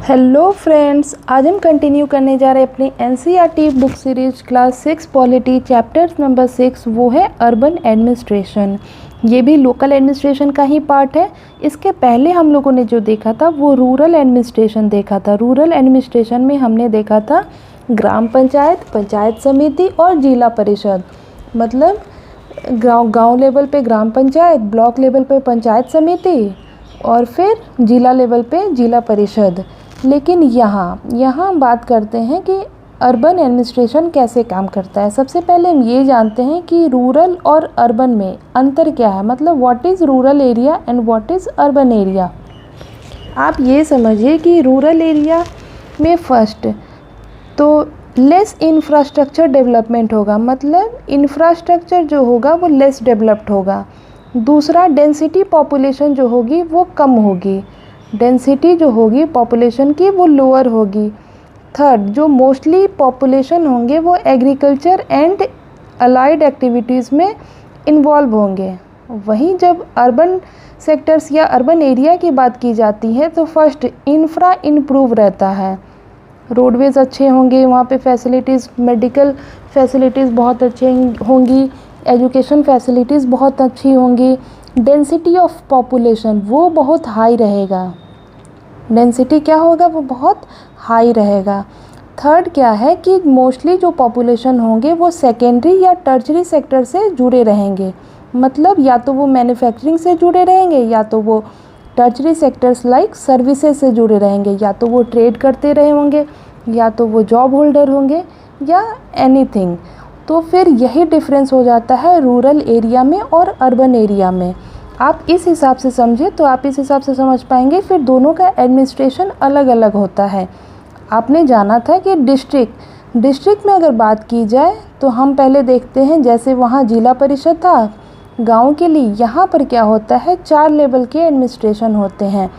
Hello friends, आज हम continue करने जा रहे हैं अपनी NCERT book series class 6 polity chapter number 6। वो है अर्बन एडमिनिस्ट्रेशन। ये भी लोकल एडमिनिस्ट्रेशन का ही पार्ट है। इसके पहले हम लोगों ने जो देखा था वो रूरल एडमिनिस्ट्रेशन देखा था। रूरल एडमिनिस्ट्रेशन में हमने देखा था ग्राम पंचायत, पंचायत समिति और जिला परिषद। मतलब गाँव लेवल पे ग्राम पंचायत, ब्लॉक लेवल पे पंचायत समिति और फिर जिला लेवल पे जिला परिषद। लेकिन यहाँ बात करते हैं कि अर्बन एडमिनिस्ट्रेशन कैसे काम करता है। सबसे पहले हम ये जानते हैं कि रूरल और अर्बन में अंतर क्या है। मतलब what is rural area and what is urban area. आप ये समझिए कि रूरल एरिया में फर्स्ट तो लेस इंफ्रास्ट्रक्चर डेवलपमेंट होगा। मतलब इंफ्रास्ट्रक्चर जो होगा वो लेस डेवलप्ड होगा। दूसरा, डेंसिटी पॉपुलेशन जो होगी वो कम होगी। डेंसिटी जो होगी पॉपुलेशन की वो लोअर होगी। थर्ड, जो मोस्टली पॉपुलेशन होंगे वो एग्रीकल्चर एंड अलाइड एक्टिविटीज़ में इन्वॉल्व होंगे। वहीं जब अर्बन सेक्टर्स या अर्बन एरिया की बात की जाती है तो फर्स्ट इंफ्रा इम्प्रूव रहता है। रोडवेज़ अच्छे होंगे, वहाँ पे फैसिलिटीज़, मेडिकल फैसिलिटीज़ बहुत अच्छे होंगी, एजुकेशन फैसिलिटीज़ बहुत अच्छी होंगी। डेंसिटी ऑफ पॉपुलेशन वो बहुत हाई रहेगा। डेंसिटी क्या होगा, वो बहुत हाई रहेगा। थर्ड क्या है कि मोस्टली जो पॉपुलेशन होंगे वो सेकेंडरी या टर्शरी सेक्टर से जुड़े रहेंगे। मतलब या तो वो मैन्युफैक्चरिंग से जुड़े रहेंगे, या तो वो टर्शरी सेक्टर्स लाइक सर्विसेज से जुड़े रहेंगे, या तो वो ट्रेड करते रहे होंगे, या तो वो जॉब होल्डर होंगे, या एनीथिंग। तो फिर यही डिफरेंस हो जाता है रूरल एरिया में और अर्बन एरिया में। आप इस हिसाब से समझे तो आप इस हिसाब से समझ पाएंगे। फिर दोनों का एडमिनिस्ट्रेशन अलग अलग होता है। आपने जाना था कि डिस्ट्रिक्ट में अगर बात की जाए तो हम पहले देखते हैं, जैसे वहाँ जिला परिषद था गांव के लिए, यहाँ पर क्या होता है 4 लेवल के एडमिनिस्ट्रेशन होते हैं।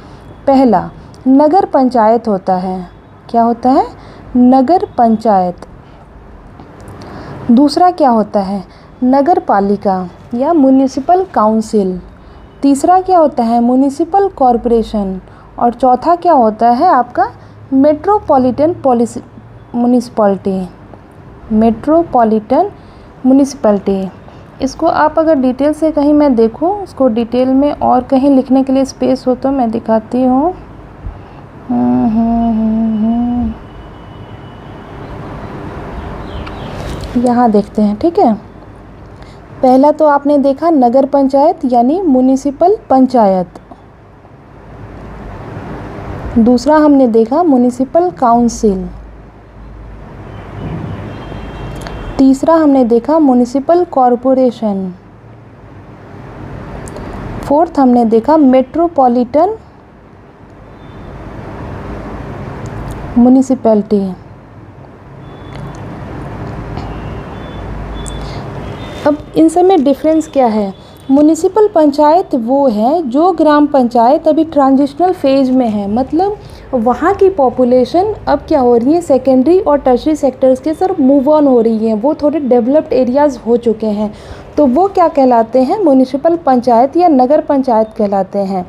पहला नगर पंचायत होता है। क्या होता है? नगर पंचायत। दूसरा क्या होता है? नगर पालिका या म्युनिसिपल काउंसिल। तीसरा क्या होता है? Municipal corporation. और चौथा क्या होता है आपका? Metropolitan municipality. Metropolitan municipality. इसको आप अगर डिटेल से कहीं मैं देखूँ, इसको डिटेल में और कहीं लिखने के लिए स्पेस हो तो मैं दिखाती हूँ। यहाँ देखते हैं, ठीक है। पहला तो आपने देखा नगर पंचायत यानी म्युनिसिपल पंचायत। दूसरा हमने देखा म्युनिसिपल काउंसिल। तीसरा हमने देखा म्युनिसिपल कॉरपोरेशन। फोर्थ हमने देखा मेट्रोपॉलिटन म्युनिसिपैलिटी। अब इन सब में डिफरेंस क्या है? म्युनिसिपल पंचायत वो है जो ग्राम पंचायत अभी ट्रांजिशनल फेज में है। मतलब वहाँ की पॉपुलेशन अब क्या हो रही है, सेकेंडरी और टर्शरी सेक्टर्स के तरफ मूव ऑन हो रही है। वो थोड़े डेवलप्ड एरियाज़ हो चुके हैं, तो वो क्या कहलाते हैं? म्युनिसिपल पंचायत या नगर पंचायत कहलाते हैं।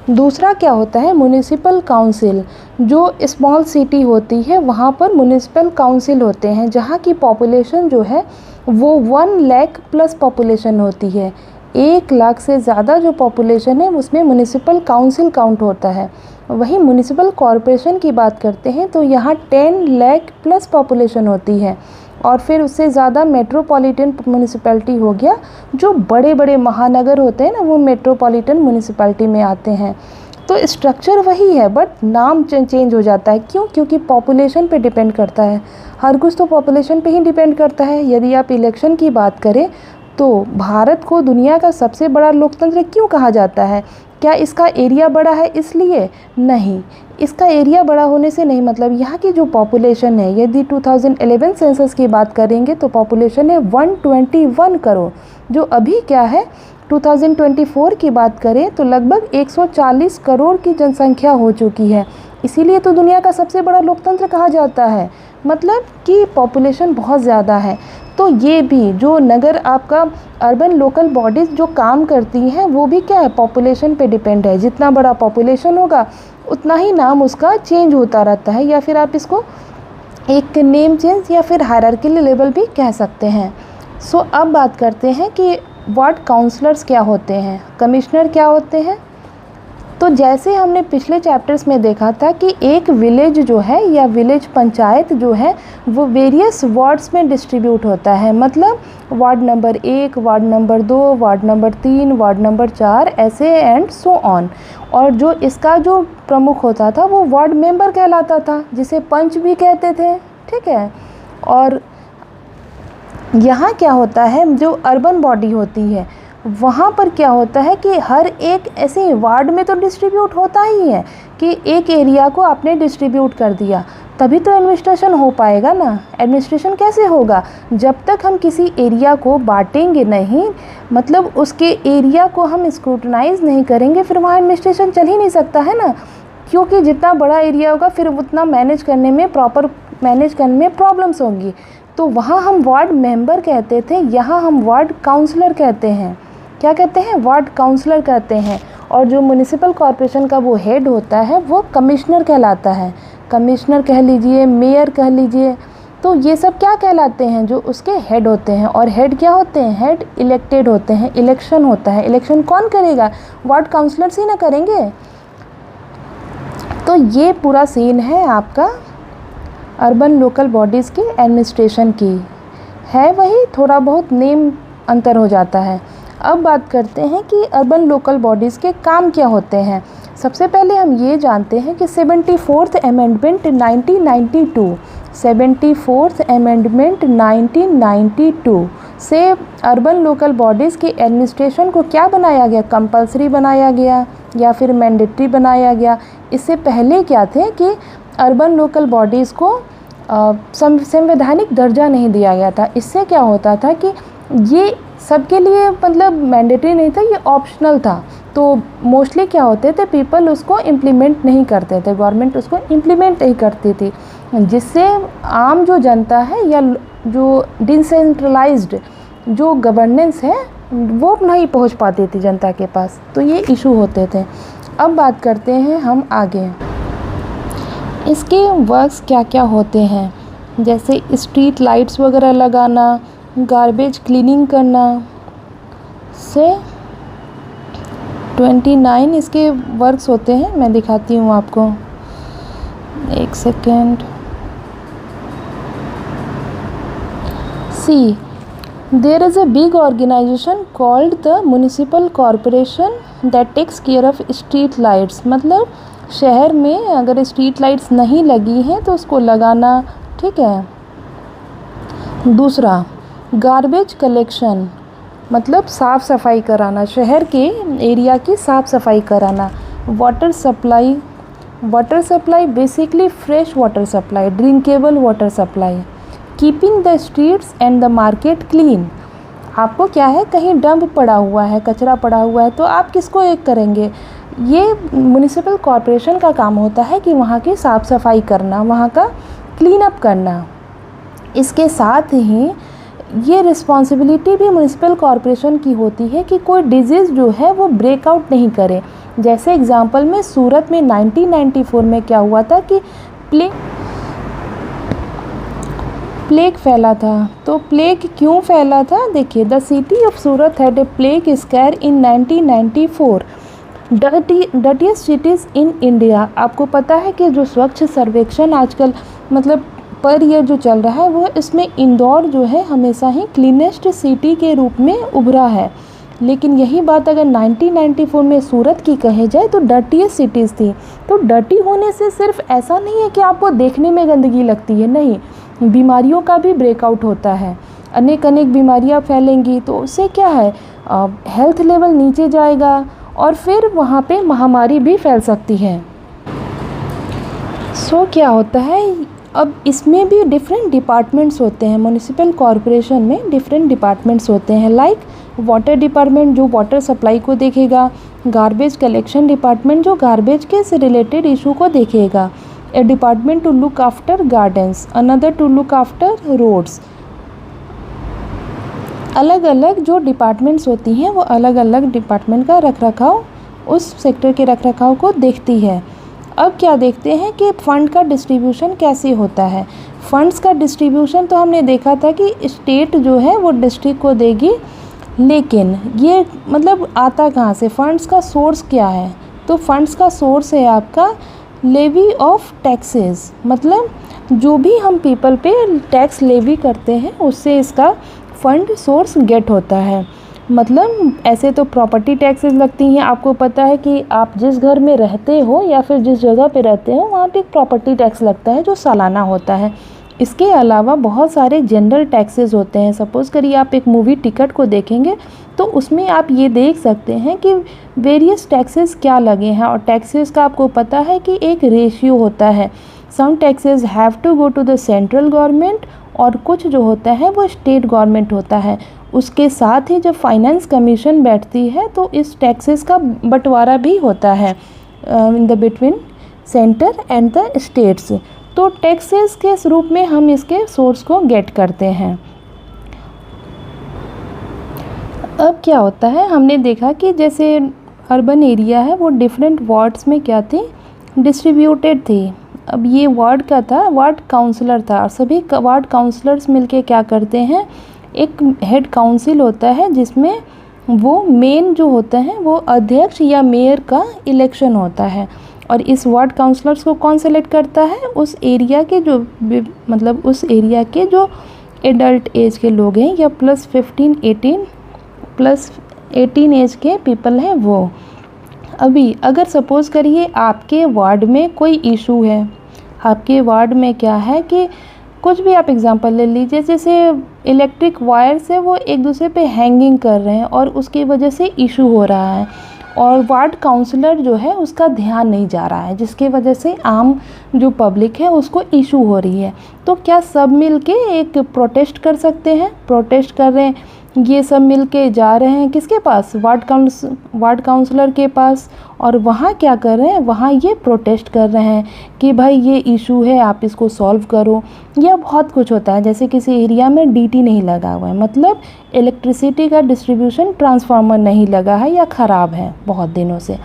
दूसरा क्या होता है? Municipal council. जो स्मॉल सिटी होती है वहाँ पर म्युनिसिपल काउंसिल होते हैं, जहाँ की पॉपुलेशन जो है वो 1 लाख प्लस पॉपुलेशन होती है। 1 लाख से ज़्यादा जो पॉपुलेशन है उसमें म्युनिसिपल काउंसिल काउंट होता है। वहीं म्युनिसिपल कॉरपोरेशन की बात करते हैं तो यहाँ 10 लाख प्लस पॉपुलेशन होती है। और फिर उससे ज़्यादा मेट्रोपॉलिटन म्युनिसिपैलिटी हो गया। जो बड़े बड़े महानगर होते हैं ना, वो मेट्रोपॉलिटन म्युनिसिपैलिटी में आते हैं। तो स्ट्रक्चर वही है बट नाम चेंज हो जाता है। क्यों? क्योंकि पॉपुलेशन पे डिपेंड करता है। हर कुछ तो पॉपुलेशन पे ही डिपेंड करता है। यदि आप इलेक्शन की बात करें तो भारत को दुनिया का सबसे बड़ा लोकतंत्र क्यों कहा जाता है? क्या इसका एरिया बड़ा है इसलिए? नहीं, इसका एरिया बड़ा होने से नहीं। मतलब यहाँ की जो पॉपुलेशन है, यदि 2011 सेंसस की बात करेंगे तो पॉपुलेशन है 121 करोड़। जो अभी क्या है 2024 की बात करें तो लगभग 140 करोड़ की जनसंख्या हो चुकी है। इसीलिए तो दुनिया का सबसे बड़ा लोकतंत्र कहा जाता है। मतलब कि पॉपुलेशन बहुत ज़्यादा है। तो ये भी जो नगर आपका अर्बन लोकल बॉडीज़ जो काम करती हैं वो भी क्या है, पॉपुलेशन पे डिपेंड है। जितना बड़ा पॉपुलेशन होगा उतना ही नाम उसका चेंज होता रहता है, या फिर आप इसको एक नेम चेंज या फिर हायरार्किकल लेवल भी कह सकते हैं। सो अब बात करते हैं कि वार्ड काउंसलर्स क्या होते हैं, कमिश्नर क्या होते हैं। तो जैसे हमने पिछले चैप्टर्स में देखा था कि एक विलेज जो है या विलेज पंचायत जो है वो वेरियस वार्ड्स में डिस्ट्रीब्यूट होता है, मतलब ward number 1, ward number 2, ward number 3, ward number 4, ऐसे एंड सो ऑन। और जो इसका जो प्रमुख होता था वो वार्ड मेंबर कहलाता था, जिसे पंच भी कहते थे, ठीक है। और यहाँ क्या होता है, जो अर्बन बॉडी होती है वहाँ पर क्या होता है कि हर एक ऐसे वार्ड में तो डिस्ट्रीब्यूट होता ही है कि एक एरिया को आपने डिस्ट्रीब्यूट कर दिया, तभी तो एडमिनिस्ट्रेशन हो पाएगा ना। एडमिनिस्ट्रेशन कैसे होगा, जब तक हम किसी एरिया को बांटेंगे नहीं, मतलब उसके एरिया को हम स्क्रूटनाइज नहीं करेंगे, फिर वहाँ एडमिनिस्ट्रेशन चल ही नहीं सकता है ना। क्योंकि जितना बड़ा एरिया होगा फिर उतना मैनेज करने में प्रॉब्लम्स होंगी। तो वहाँ हम वार्ड मेंबर कहते थे, यहाँ हम वार्ड काउंसलर कहते हैं। क्या कहते हैं, वार्ड काउंसलर कहते हैं। और जो म्युनिसिपल कॉरपोरेशन का वो हेड होता है वो कमिश्नर कहलाता है। कमिश्नर कह लीजिए, मेयर कह लीजिए, तो ये सब क्या कहलाते हैं, जो उसके हेड होते हैं। और हेड क्या होते हैं, हेड इलेक्टेड होते हैं, इलेक्शन होता है। इलेक्शन कौन करेगा, वार्ड काउंसलर्स ही ना करेंगे। तो ये पूरा सीन है आपका अर्बन लोकल बॉडीज़ की एडमिनिस्ट्रेशन की, है वही, थोड़ा बहुत नेम अंतर हो जाता है। अब बात करते हैं कि अर्बन लोकल बॉडीज़ के काम क्या होते हैं। सबसे पहले हम ये जानते हैं कि 74th अमेंडमेंट 1992, 74th अमेंडमेंट 1992 से अर्बन लोकल बॉडीज़ के एडमिनिस्ट्रेशन को क्या बनाया गया, कंपलसरी बनाया गया या फिर मैंडेटरी बनाया गया। इससे पहले क्या थे कि अर्बन लोकल बॉडीज़ को संवैधानिक दर्जा नहीं दिया गया था। इससे क्या होता था कि ये सबके लिए मतलब मैंडेटरी नहीं था, ये ऑप्शनल था। तो मोस्टली क्या होते थे, पीपल उसको इम्प्लीमेंट नहीं करते थे, गवर्नमेंट उसको इम्प्लीमेंट नहीं करती थी, जिससे आम जो जनता है या जो डिसेंट्रलाइज्ड जो गवर्नेंस है वो नहीं पहुंच पाती थी जनता के पास। तो ये इशू होते थे। अब बात करते हैं हम आगे, इसके वर्क्स क्या क्या होते हैं, जैसे स्ट्रीट लाइट्स वगैरह लगाना, गार्बेज क्लीनिंग करना। से 29 इसके वर्क्स होते हैं, मैं दिखाती हूँ आपको, एक second. See, there is a big organisation called the municipal corporation that takes care of street lights. मतलब शहर में अगर स्ट्रीट लाइट्स नहीं लगी हैं तो उसको लगाना, ठीक है। दूसरा, गार्बेज कलेक्शन, मतलब साफ़ सफाई कराना, शहर के एरिया की साफ़ सफाई कराना। Water supply, water supply basically fresh water supply, drinkable water supply. Keeping the streets and the market clean. आपको क्या है, कहीं डंप पड़ा हुआ है, कचरा पड़ा हुआ है, तो आप किसको एक करेंगे, ये म्युनिसिपल कॉरपोरेशन का काम होता है कि वहाँ की साफ़ सफाई करना, वहाँ का क्लीन अप करना। इसके साथ ही ये रिस्पॉन्सिबिलिटी भी म्युनिसिपल कॉरपोरेशन की होती है कि कोई डिजीज़ जो है वो ब्रेकआउट नहीं करे। जैसे एग्जांपल में सूरत में 1994 में क्या हुआ था कि प्लेग फैला था। तो प्लेग क्यों फैला था, देखिए, the city of Surat had a plague square in 1994, dirtiest cities in India. आपको पता है कि जो स्वच्छ सर्वेक्षण आजकल मतलब पर ईयर जो चल रहा है वो इसमें इंदौर जो है हमेशा ही क्लीनेस्ट सिटी के रूप में उभरा है। लेकिन यही बात अगर 1994 में सूरत की कहे जाए तो डर्टीएस्ट सिटीज़ थी। तो डर्टी होने से सिर्फ ऐसा नहीं है कि आपको देखने में गंदगी लगती है, नहीं, बीमारियों का भी ब्रेकआउट होता है। अनेक बीमारियां फैलेंगी तो उससे क्या है, हेल्थ लेवल नीचे जाएगा और फिर वहाँ पे महामारी भी फैल सकती है। सो क्या होता है, अब इसमें भी डिफरेंट डिपार्टमेंट्स होते हैं। म्युनिसिपल कॉरपोरेशन में डिफरेंट डिपार्टमेंट्स होते हैं, लाइक वाटर डिपार्टमेंट जो वाटर सप्लाई को देखेगा, गार्बेज कलेक्शन डिपार्टमेंट जो गार्बेज के से रिलेटेड इशू को देखेगा, a department to look after gardens, another to look after roads. अलग अलग जो डिपार्टमेंट्स होती हैं वो अलग अलग डिपार्टमेंट का रखरखाव, उस सेक्टर के रखरखाव को देखती है। अब क्या देखते हैं कि फ़ंड का डिस्ट्रीब्यूशन कैसे होता है। फ़ंड्स का डिस्ट्रीब्यूशन तो हमने देखा था कि स्टेट जो है वो डिस्ट्रिक्ट को देगी, लेकिन ये मतलब आता कहाँ से, फ़ंड्स का सोर्स क्या है? तो फंड्स का सोर्स है आपका लेवी ऑफ टैक्सेस, मतलब जो भी हम पीपल पे टैक्स लेवी करते हैं उससे इसका फंड सोर्स गेट होता है। मतलब ऐसे तो प्रॉपर्टी टैक्सेस लगती हैं, आपको पता है कि आप जिस घर में रहते हो या फिर जिस जगह पे रहते हो वहाँ पे एक प्रॉपर्टी टैक्स लगता है जो सालाना होता है। इसके अलावा बहुत सारे जनरल टैक्सेस होते हैं। सपोज़ करिए आप एक मूवी टिकट को देखेंगे तो उसमें आप ये देख सकते हैं कि वेरियस टैक्सेस क्या लगे हैं, और टैक्सेस का आपको पता है कि एक रेशियो होता है। Some taxes have to go to the central government और कुछ जो होता है वो स्टेट गवर्नमेंट होता है। उसके साथ ही जब फाइनेंस कमीशन बैठती है तो इस टैक्सेस का बंटवारा भी होता है in the between centre and the states. तो टैक्सेस के रूप में हम इसके सोर्स को गेट करते हैं। अब क्या होता है, हमने देखा कि जैसे अर्बन एरिया है वो डिफरेंट वार्ड्स में क्या थी, डिस्ट्रीब्यूटेड थी। अब ये वार्ड का था, वार्ड काउंसलर था, और सभी वार्ड काउंसलर्स मिलके क्या करते हैं, एक हेड काउंसिल होता है जिसमें वो मेन जो होता है वो अध्यक्ष या मेयर का इलेक्शन होता है। और इस वार्ड काउंसलर्स को कौन सेलेक्ट करता है, उस एरिया के जो मतलब उस एरिया के जो एडल्ट एज के लोग हैं या प्लस 18 एज के पीपल हैं वो। अभी अगर सपोज़ करिए आपके वार्ड में कोई इशू है, आपके वार्ड में क्या है कि कुछ भी आप एग्जांपल ले लीजिए, जैसे इलेक्ट्रिक वायर से वो एक दूसरे पे हैंगिंग कर रहे हैं और उसकी वजह से इशू हो रहा है और वार्ड काउंसलर जो है उसका ध्यान नहीं जा रहा है, जिसकी वजह से आम जो पब्लिक है उसको इशू हो रही है। तो क्या सब मिलके एक प्रोटेस्ट कर सकते हैं? प्रोटेस्ट कर रहे हैं, ये सब मिलके जा रहे हैं किसके पास, वार्ड काउंसलर के पास, और वहाँ क्या कर रहे हैं, वहाँ ये प्रोटेस्ट कर रहे हैं कि भाई ये इशू है आप इसको सॉल्व करो। या बहुत कुछ होता है, जैसे किसी एरिया में डीटी नहीं लगा हुआ है, मतलब इलेक्ट्रिसिटी का डिस्ट्रीब्यूशन ट्रांसफार्मर नहीं लगा है या ख़राब है बहुत दिनों से,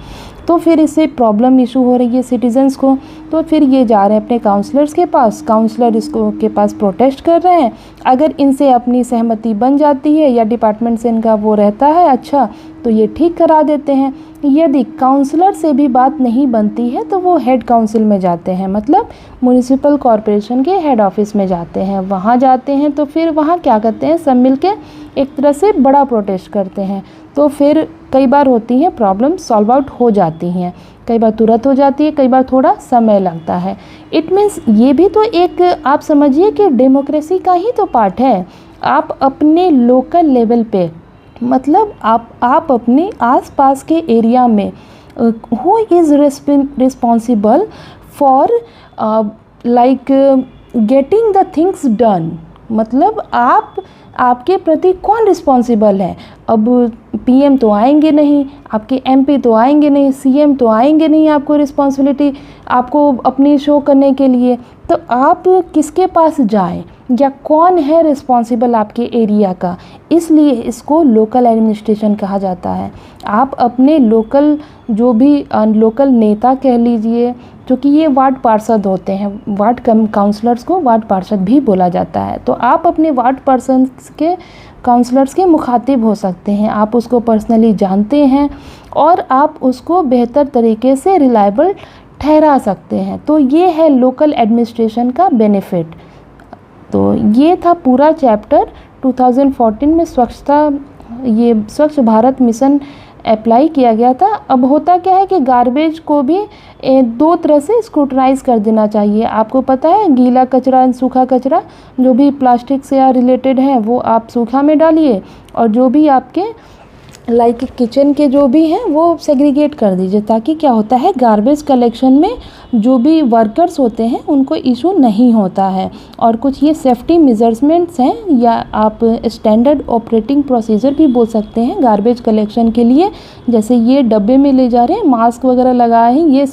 तो फिर इससे प्रॉब्लम इशू हो रही है सिटीजन्स को। तो फिर ये जा रहे हैं अपने काउंसलर्स के पास, काउंसलर इसको के पास प्रोटेस्ट कर रहे हैं। अगर इनसे अपनी सहमति बन जाती है या डिपार्टमेंट से इनका वो रहता है अच्छा, तो ये ठीक करा देते हैं। यदि काउंसलर से भी बात नहीं बनती है तो वो हेड काउंसिल में जाते हैं, मतलब म्यूनिसिपल कॉरपोरेशन के हेड ऑफिस में जाते हैं। वहाँ जाते हैं तो फिर वहाँ क्या करते हैं, सब मिलके एक तरह से बड़ा प्रोटेस्ट करते हैं। तो फिर कई बार होती हैं प्रॉब्लम सॉल्व आउट हो जाती हैं, कई बार तुरंत हो जाती है, कई बार थोड़ा समय लगता है। इट मीन्स ये भी तो एक आप समझिए कि डेमोक्रेसी का ही तो पार्ट है। आप अपने लोकल लेवल पे, मतलब आप अपने आसपास के एरिया में who is responsible for like getting the things done, मतलब आपके प्रति कौन रिस्पॉन्सिबल है। अब पीएम तो आएंगे नहीं, आपके एमपी तो आएंगे नहीं, सीएम तो आएंगे नहीं आपको रिस्पॉन्सिबिलिटी आपको अपनी शो करने के लिए, तो आप किसके पास जाएं या कौन है रिस्पॉन्सिबल आपके एरिया का। इसलिए इसको लोकल एडमिनिस्ट्रेशन कहा जाता है। आप अपने लोकल जो भी लोकल नेता कह लीजिए, क्योंकि ये वार्ड पार्षद होते हैं, वार्ड काउंसलर्स को वार्ड पार्षद भी बोला जाता है। तो आप अपने वार्ड पर्सन्स के काउंसलर्स के मुखातिब हो सकते हैं, आप उसको पर्सनली जानते हैं और आप उसको बेहतर तरीके से रिलायबल ठहरा सकते हैं। तो ये है लोकल एडमिनिस्ट्रेशन का बेनिफिट। तो ये था पूरा चैप्टर 2014 में ये स्वच्छ भारत मिशन अप्लाई किया गया था। अब होता क्या है कि गार्बेज को भी दो तरह से स्क्रूटनाइज कर देना चाहिए। आपको पता है गीला कचरा, सूखा कचरा, जो भी प्लास्टिक से रिलेटेड है वो आप सूखा में डालिए, और जो भी आपके लाइक किचन के जो भी हैं वो सेग्रीगेट कर दीजिए, ताकि क्या होता है गार्बेज कलेक्शन में जो भी वर्कर्स होते हैं उनको इशू नहीं होता है। और कुछ ये सेफ्टी मेजरमेंट्स हैं या आप स्टैंडर्ड ऑपरेटिंग प्रोसीजर भी बोल सकते हैं गार्बेज कलेक्शन के लिए। जैसे ये डब्बे में ले जा रहे हैं, मास्क वगैरह लगाए हैं, ये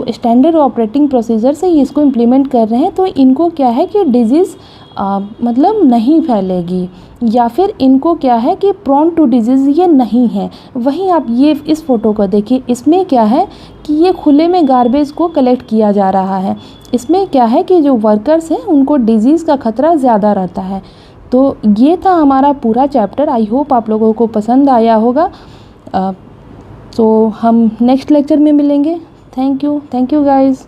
स्टैंडर्ड ऑपरेटिंग प्रोसीजर से इसको इम्प्लीमेंट कर रहे हैं। तो इनको क्या है कि डिजीज़ मतलब नहीं फैलेगी, या फिर इनको क्या है कि प्रोन टू डिजीज़ ये नहीं है। वहीं आप ये इस फ़ोटो को देखिए, इसमें क्या है कि ये खुले में गार्बेज को कलेक्ट किया जा रहा है। इसमें क्या है कि जो वर्कर्स हैं उनको डिजीज़ का खतरा ज़्यादा रहता है। तो ये था हमारा पूरा चैप्टर। आई होप आप लोगों को पसंद आया होगा। तो हम नेक्स्ट लेक्चर में मिलेंगे। Thank you guys.